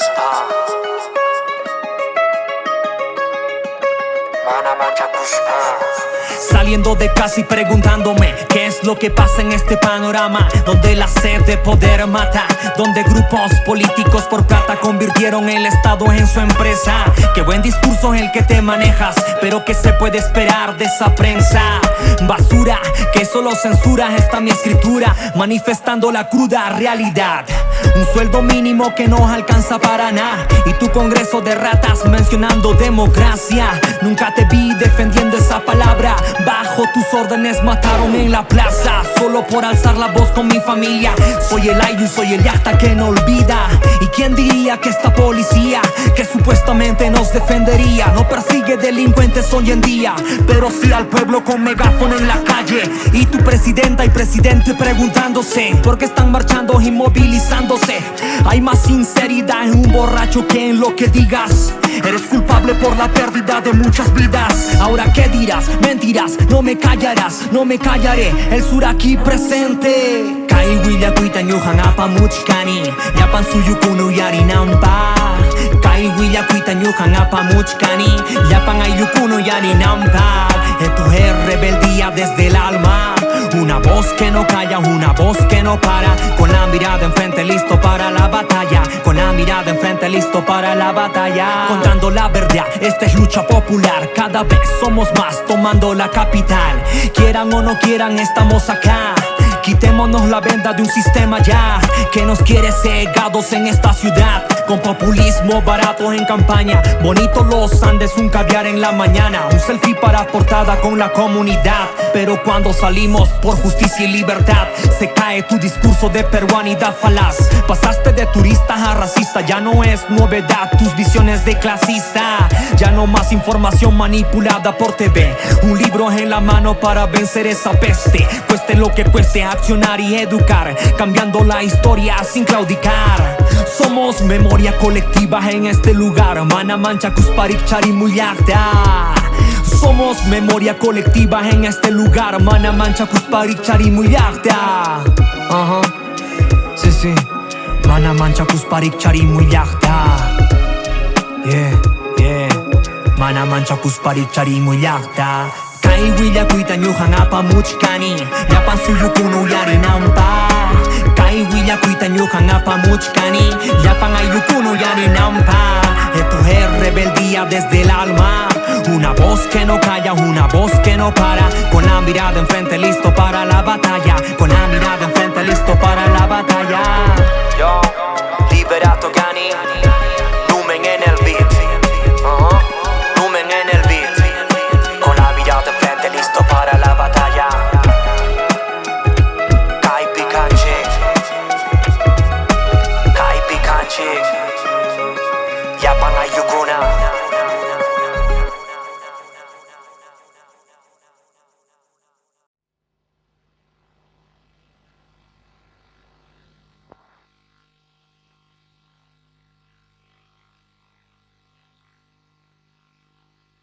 Kuspa. Mana mancha Kuspa. Saliendo de casa y preguntándome qué es lo que pasa en este panorama, donde la sed de poder mata, donde grupos políticos por plata convirtieron el Estado en su empresa. Qué buen discurso es el que te manejas, pero ¿qué se puede esperar de esa prensa? Basura que solo censura está mi escritura, manifestando la cruda realidad. Un sueldo mínimo que no alcanza para nada, y tu congreso de ratas mencionando democracia. Nunca te vi defendiendo esa palabra. Bajo tus órdenes mataron en la plaza, solo por alzar la voz con mi familia. Soy el ayu, soy el yacta que no olvida. ¿Y quién diría que esta policía, que supuestamente nos defendería, no persigue delincuentes hoy en día, pero sí al pueblo con megáfono en la calle? Y tu presidenta y presidente preguntándose por qué están marchando y movilizándose. Hay más sinceridad en un borracho que en lo que digas. Eres culpable por la pérdida de muchas vidas. Ahora ¿qué dirás? Mentiras, no me callarás, no me callaré. El sur aquí presente. Kai willa kuita nyuhan apa muchkani, yapan suyukunu yarinampa. Kai willa kuita nyuhan apa muchkani, yapan ayukunu yarinampa. Esto es rebeldía desde el alma. Una voz que no calla, una voz que no para. Con la mirada enfrente listo para la batalla. Con la mirada enfrente listo para la batalla. Contando la verdad, esta es lucha popular. Cada vez somos más tomando la capital. Quieran o no quieran, estamos acá. Quitémonos la venda de un sistema ya que nos quiere cegados en esta ciudad. Con populismo barato en campaña, bonitos los Andes, un caviar en la mañana, un selfie para portada con la comunidad. Pero cuando salimos por justicia y libertad, se cae tu discurso de peruanidad falaz. Pasaste de turista a racista, ya no es novedad tus visiones de clasista. Ya no más información manipulada por TV, un libro en la mano para vencer esa peste. Cueste lo que cueste, accionar y educar, cambiando la historia sin claudicar. Somos memoria colectiva en este lugar. Mana mancha Kusparik Charimuyakta. Somos memoria colectiva en este lugar. Mana mancha Kusparik Charimuyakta. Sí, sí. Mana mancha Kusparik Charimuyakta. Yeah, yeah. Mana mancha Kusparik Charimuyakta. Kai willa kuita nyuhan apa muchkani, yapan suyukunu yarinampa. Kai willa kuita nyuhan apa muchkani, yapan ayukunu yarinampa. Esto es rebeldía desde el alma. Una voz que no calla, una voz que no para. Con la mirada enfrente listo para la batalla. Con la mirada